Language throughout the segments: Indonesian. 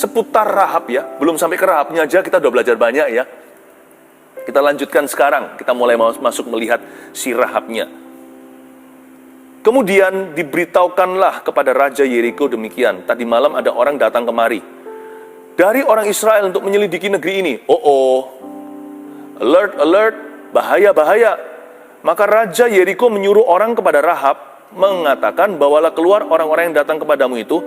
seputar Rahab ya. Belum sampai ke Rahabnya aja kita udah belajar banyak ya. Kita lanjutkan sekarang, kita mulai masuk melihat si Rahabnya. Kemudian diberitahukanlah kepada Raja Yeriko demikian. Tadi malam ada orang datang kemari dari orang Israel untuk menyelidiki negeri ini. Alert, alert, bahaya, bahaya. Maka Raja Yeriko menyuruh orang kepada Rahab, mengatakan, bawalah keluar orang-orang yang datang kepadamu itu,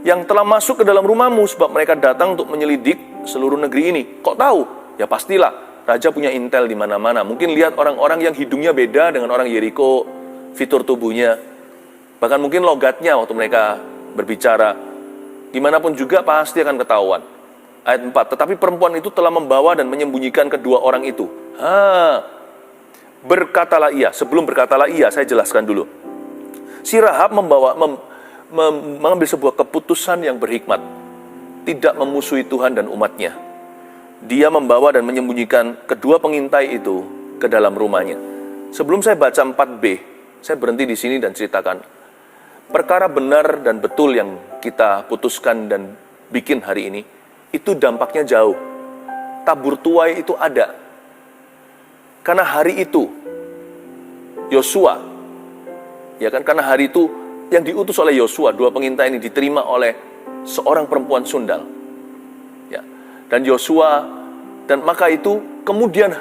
yang telah masuk ke dalam rumahmu, sebab mereka datang untuk menyelidik seluruh negeri ini. Kok tahu? Ya pastilah, Raja punya intel di mana-mana. Mungkin lihat orang-orang yang hidungnya beda dengan orang Yeriko, fitur tubuhnya, bahkan mungkin logatnya waktu mereka berbicara. Gimana pun juga pasti akan ketahuan. Ayat 4, tetapi perempuan itu telah membawa dan menyembunyikan kedua orang itu. Berkatalah ia, sebelum berkatalah ia, saya jelaskan dulu. Si Rahab mengambil sebuah keputusan yang berhikmat, tidak memusuhi Tuhan dan umatnya. Dia membawa dan menyembunyikan kedua pengintai itu ke dalam rumahnya. Sebelum saya baca 4b, saya berhenti di sini dan ceritakan perkara benar dan betul yang kita putuskan dan bikin hari ini. Itu dampaknya jauh. Tabur tuai itu ada. Karena hari itu Yosua, ya kan, karena hari itu yang diutus oleh Yosua, dua pengintai ini diterima oleh seorang perempuan sundal. Ya. Dan Yosua, dan maka itu kemudian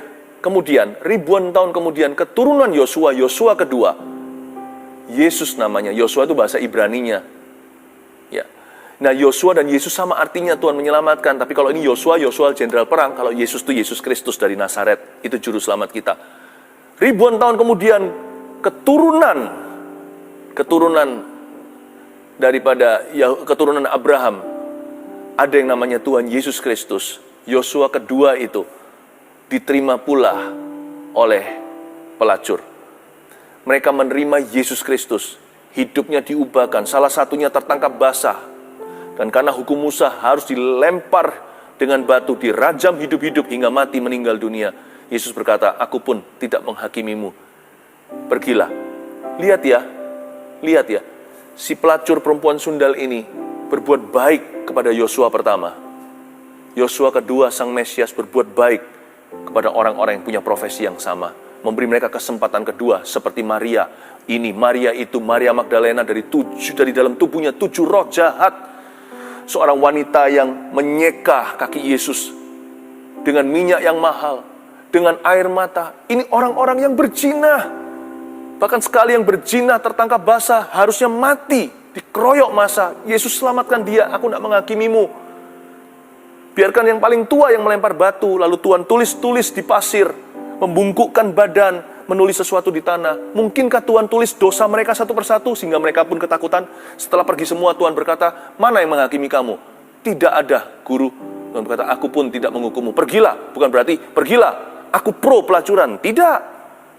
ribuan tahun kemudian keturunan Yosua, Yosua kedua, Yesus namanya. Yosua itu bahasa Ibraninya. Ya. Nah, Yosua dan Yesus sama artinya, Tuhan menyelamatkan. Tapi kalau ini Yosua jenderal perang. Kalau Yesus itu Yesus Kristus dari Nazaret, itu juru selamat kita. Ribuan tahun kemudian keturunan Abraham, ada yang namanya Tuhan Yesus Kristus. Yosua kedua itu diterima pula oleh pelacur. Mereka menerima Yesus Kristus, hidupnya diubahkan, salah satunya tertangkap basah, dan karena hukum Musa harus dilempar dengan batu, dirajam hidup-hidup hingga mati meninggal dunia. Yesus berkata, aku pun tidak menghakimimu, pergilah. Lihat ya, si pelacur perempuan sundal ini berbuat baik kepada Yosua pertama. Yosua kedua, sang Mesias, berbuat baik kepada orang-orang yang punya profesi yang sama, memberi mereka kesempatan kedua, seperti Maria ini, Maria itu, Maria Magdalena, dari dalam tubuhnya 7 roh jahat, seorang wanita yang menyeka kaki Yesus dengan minyak yang mahal, dengan air mata. Ini orang-orang yang berzina, bahkan sekali yang berzina tertangkap basah, harusnya mati, dikeroyok massa. Yesus selamatkan dia, aku tidak menghakimimu. Biarkan yang paling tua yang melempar batu, lalu Tuhan tulis di pasir, membungkukkan badan, menulis sesuatu di tanah. Mungkinkah Tuhan tulis dosa mereka satu persatu, sehingga mereka pun ketakutan? Setelah pergi semua, Tuhan berkata, mana yang menghakimi kamu? Tidak ada, guru. Tuhan berkata, aku pun tidak menghukummu. Pergilah, bukan berarti pergilah, aku pro pelacuran. Tidak,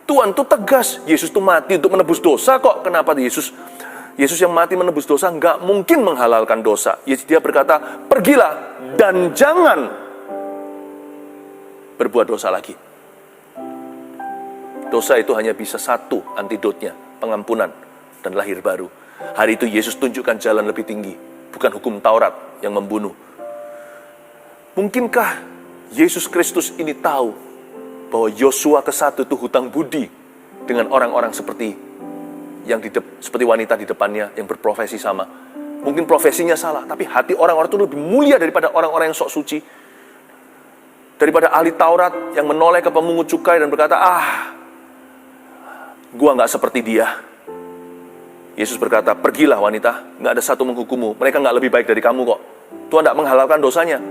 Tuhan itu tegas. Yesus itu mati untuk menebus dosa kok. Kenapa Yesus yang mati menebus dosa nggak mungkin menghalalkan dosa. Dia berkata, pergilah dan jangan berbuat dosa lagi. Dosa itu hanya bisa satu antidotnya, pengampunan dan lahir baru. Hari itu Yesus tunjukkan jalan lebih tinggi, bukan hukum Taurat yang membunuh. Mungkinkah Yesus Kristus ini tahu bahwa Yosua ke-1 itu hutang budi dengan orang-orang seperti wanita di depannya yang berprofesi sama. Mungkin profesinya salah, tapi hati orang-orang itu lebih mulia daripada orang-orang yang sok suci, daripada ahli Taurat yang menoleh ke pemungut cukai dan berkata, gua gak seperti dia. Yesus berkata, pergilah wanita, gak ada satu menghukummu. Mereka gak lebih baik dari kamu kok. Tuhan gak menghalalkan dosanya.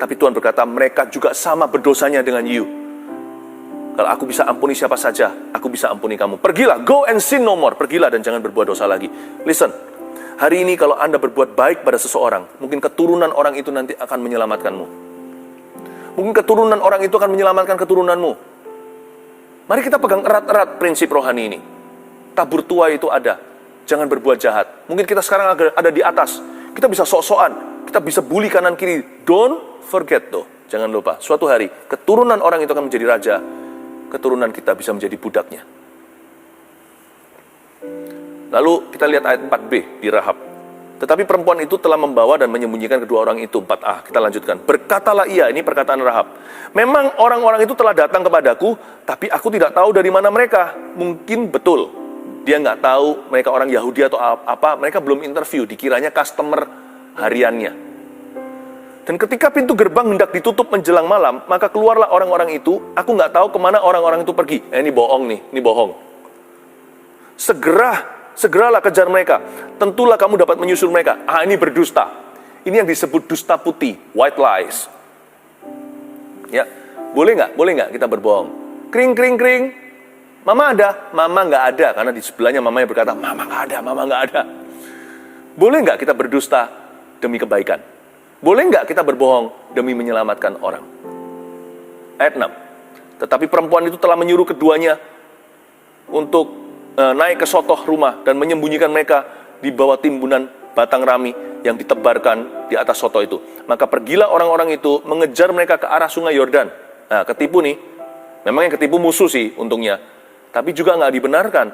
Tapi Tuhan berkata, mereka juga sama berdosanya dengan you. Kalau aku bisa ampuni siapa saja, aku bisa ampuni kamu. Pergilah, go and sin no more. Pergilah dan jangan berbuat dosa lagi. Listen, hari ini kalau Anda berbuat baik pada seseorang, mungkin keturunan orang itu nanti akan menyelamatkanmu. Mungkin keturunan orang itu akan menyelamatkan keturunanmu. Mari kita pegang erat-erat prinsip rohani ini. Tabur tuai itu ada. Jangan berbuat jahat. Mungkin kita sekarang ada di atas. Kita bisa sok-sokan. Kita bisa bully kanan kiri. Don't forget though. Jangan lupa. Suatu hari, keturunan orang itu akan menjadi raja. Keturunan kita bisa menjadi budaknya. Lalu kita lihat ayat 4b di Rahab. Tetapi perempuan itu telah membawa dan menyembunyikan kedua orang itu. 4a, kita lanjutkan. Berkatalah ia, ini perkataan Rahab. Memang orang-orang itu telah datang kepadaku, tapi aku tidak tahu dari mana mereka. Mungkin betul, dia nggak tahu mereka orang Yahudi atau apa. Mereka belum interview, dikiranya customer hariannya. Dan ketika pintu gerbang hendak ditutup menjelang malam, maka keluarlah orang-orang itu. Aku nggak tahu kemana orang-orang itu pergi. Ini bohong nih, ini bohong. Segeralah kejar mereka. Tentulah kamu dapat menyusul mereka. Ini berdusta. Ini yang disebut dusta putih, white lies. Ya, boleh nggak kita berbohong? Kring, kring, kring. Mama ada? Mama nggak ada. Karena di sebelahnya mamanya berkata, mama nggak ada. Boleh nggak kita berdusta demi kebaikan? Boleh nggak kita berbohong demi menyelamatkan orang? Ayat 6. Tetapi perempuan itu telah menyuruh keduanya untuk naik ke sotoh rumah dan menyembunyikan mereka di bawah timbunan batang rami yang ditebarkan di atas sotoh itu. Maka pergilah orang-orang itu mengejar mereka ke arah sungai Yordan. Nah, ketipu nih. Memang yang ketipu musuh sih untungnya. Tapi juga nggak dibenarkan.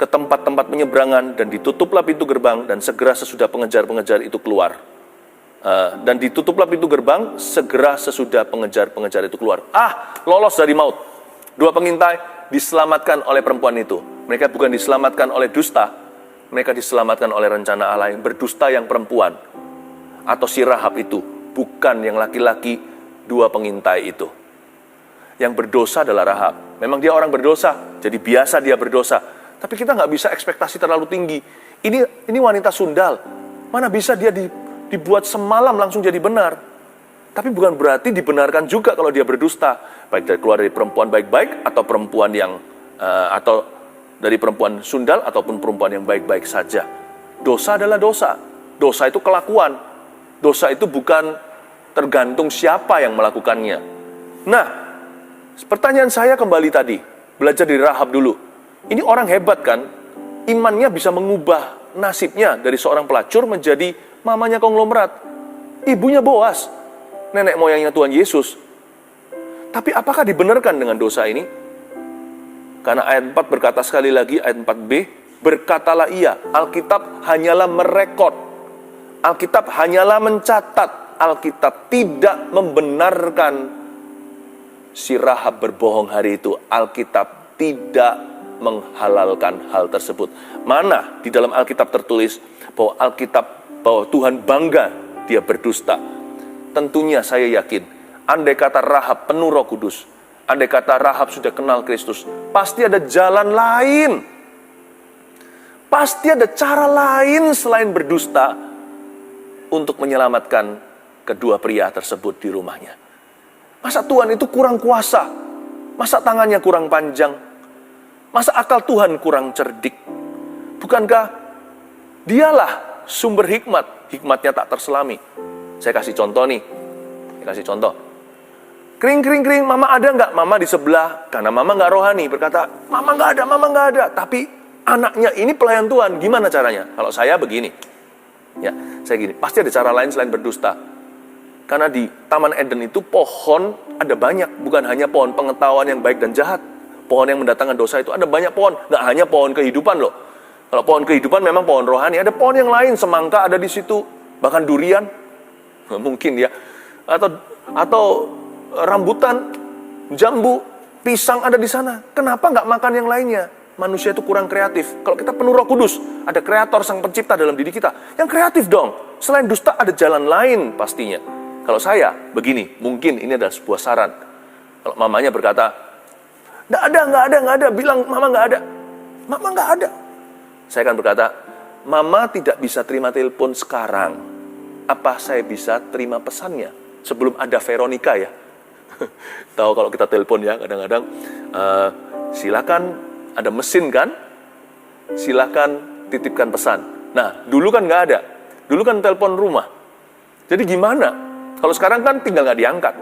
Ke tempat-tempat penyeberangan dan ditutuplah pintu gerbang dan segera sesudah pengejar-pengejar itu keluar. Dan ditutuplah pintu gerbang segera sesudah pengejar-pengejar itu keluar. Lolos dari maut. Dua pengintai diselamatkan oleh perempuan itu. Mereka bukan diselamatkan oleh dusta, mereka diselamatkan oleh rencana Allah yang berdusta yang perempuan. Atau si Rahab itu, bukan yang laki-laki dua pengintai itu. Yang berdosa adalah Rahab. Memang dia orang berdosa, jadi biasa dia berdosa. Tapi kita nggak bisa ekspektasi terlalu tinggi. Ini wanita sundal. Mana bisa dia dibuat semalam langsung jadi benar. Tapi bukan berarti dibenarkan juga kalau dia berdusta. Baik keluar dari perempuan baik-baik, atau perempuan yang atau dari perempuan sundal, ataupun perempuan yang baik-baik saja. Dosa adalah dosa. Dosa itu kelakuan. Dosa itu bukan tergantung siapa yang melakukannya. Nah, pertanyaan saya kembali tadi, belajar dari Rahab dulu. Ini orang hebat kan? Imannya bisa mengubah nasibnya dari seorang pelacur menjadi mamanya konglomerat. Ibunya Boas, nenek moyangnya Tuhan Yesus. Tapi apakah dibenarkan dengan dosa ini? Karena ayat 4 berkata sekali lagi, ayat 4b, berkatalah ia, Alkitab hanyalah merekod, Alkitab hanyalah mencatat, Alkitab tidak membenarkan si Rahab berbohong hari itu. Alkitab tidak menghalalkan hal tersebut. Mana di dalam Alkitab tertulis bahwa Tuhan bangga dia berdusta? Tentunya saya yakin, andai kata Rahab penuh Roh Kudus, andai kata Rahab sudah kenal Kristus, pasti ada jalan lain. Pasti ada cara lain selain berdusta untuk menyelamatkan kedua pria tersebut di rumahnya. Masa Tuhan itu kurang kuasa? Masa tangannya kurang panjang? Masa akal Tuhan kurang cerdik? Bukankah dialah sumber hikmat? Hikmatnya tak terselami. Saya kasih contoh nih. Kring, kring, kring, mama ada nggak? Mama di sebelah, karena mama nggak rohani, berkata, mama nggak ada. Tapi anaknya ini pelayan Tuhan, gimana caranya? Kalau saya begini, ya, saya gini, pasti ada cara lain selain berdusta. Karena di Taman Eden itu pohon ada banyak, bukan hanya pohon pengetahuan yang baik dan jahat. Pohon yang mendatangkan dosa itu ada banyak pohon, nggak hanya pohon kehidupan loh. Kalau pohon kehidupan memang pohon rohani, ada pohon yang lain, semangka ada di situ, bahkan durian, mungkin ya, atau rambutan, jambu, pisang ada di sana. Kenapa nggak makan yang lainnya? Manusia itu kurang kreatif. Kalau kita penuh Roh Kudus, ada kreator sang pencipta dalam diri kita. Yang kreatif dong. Selain dusta ada jalan lain pastinya. Kalau saya begini, mungkin ini adalah sebuah saran. Kalau mamanya berkata, nggak ada, bilang mama nggak ada. Mama nggak ada. Saya akan berkata, mama tidak bisa terima telepon sekarang. Apa saya bisa terima pesannya? Sebelum ada Veronica ya. Tahu kalau kita telepon ya, kadang-kadang silakan, ada mesin kan, silakan titipkan pesan. Nah, dulu kan nggak ada, dulu kan telepon rumah. Jadi gimana? Kalau sekarang kan tinggal nggak diangkat.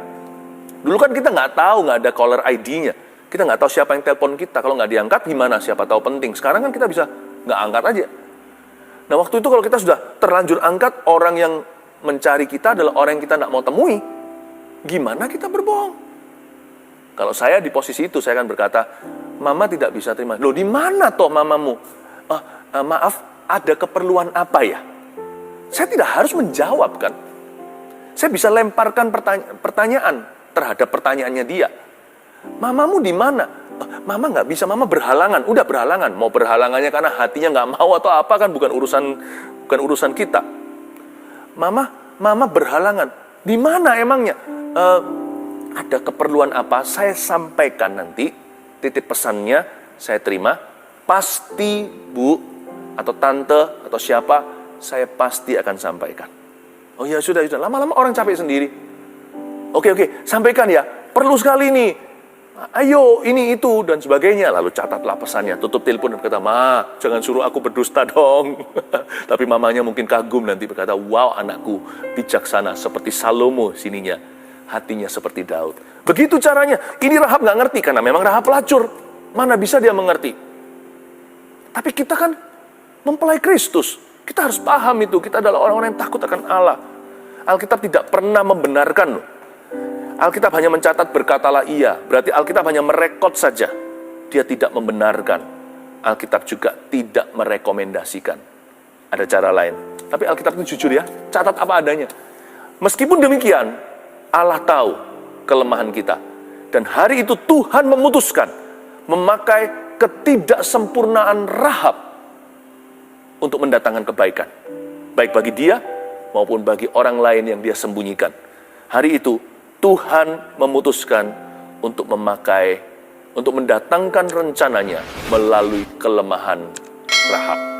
Dulu kan kita nggak tahu, nggak ada caller ID-nya, kita nggak tahu siapa yang telepon kita. Kalau nggak diangkat gimana? Siapa tahu penting. Sekarang kan kita bisa nggak angkat aja. Nah, waktu itu kalau kita sudah terlanjur angkat, orang yang mencari kita adalah orang yang kita nggak mau temui. Gimana kita berbohong? Kalau saya di posisi itu, saya akan berkata, mama tidak bisa terima. Loh, di mana toh mamamu? Maaf, ada keperluan apa ya? Saya tidak harus menjawab kan. Saya bisa lemparkan pertanyaan terhadap pertanyaannya dia. Mamamu di mana? Mama nggak bisa, mama berhalangan. Udah berhalangan. Mau berhalangannya karena hatinya nggak mau atau apa kan bukan urusan kita. Mama berhalangan. Di mana emangnya? Ada keperluan apa? Saya sampaikan nanti. Titip pesannya saya terima. Pasti bu atau tante atau siapa, saya pasti akan sampaikan. Oh ya sudah. Lama-lama orang capek sendiri. Oke, sampaikan ya. Perlu sekali nih. Ayo, ini itu dan sebagainya. Lalu catatlah pesannya. Tutup telepon dan berkata, Ma, jangan suruh aku berdusta dong. Tapi mamanya mungkin kagum nanti berkata, wow anakku bijaksana seperti Salomo sininya. Hatinya seperti Daud. Begitu caranya. Ini Rahab nggak ngerti karena memang Rahab pelacur. Mana bisa dia mengerti? Tapi kita kan mempelai Kristus. Kita harus paham itu. Kita adalah orang-orang yang takut akan Allah. Alkitab tidak pernah membenarkan loh. Alkitab hanya mencatat berkatalah ia. Berarti Alkitab hanya merekod saja. Dia tidak membenarkan. Alkitab juga tidak merekomendasikan. Ada cara lain. Tapi Alkitab itu jujur ya. Catat apa adanya. Meskipun demikian, Allah tahu kelemahan kita. Dan hari itu Tuhan memutuskan memakai ketidaksempurnaan Rahab untuk mendatangkan kebaikan. Baik bagi dia maupun bagi orang lain yang dia sembunyikan. Hari itu Tuhan memutuskan untuk mendatangkan rencananya melalui kelemahan Rahab.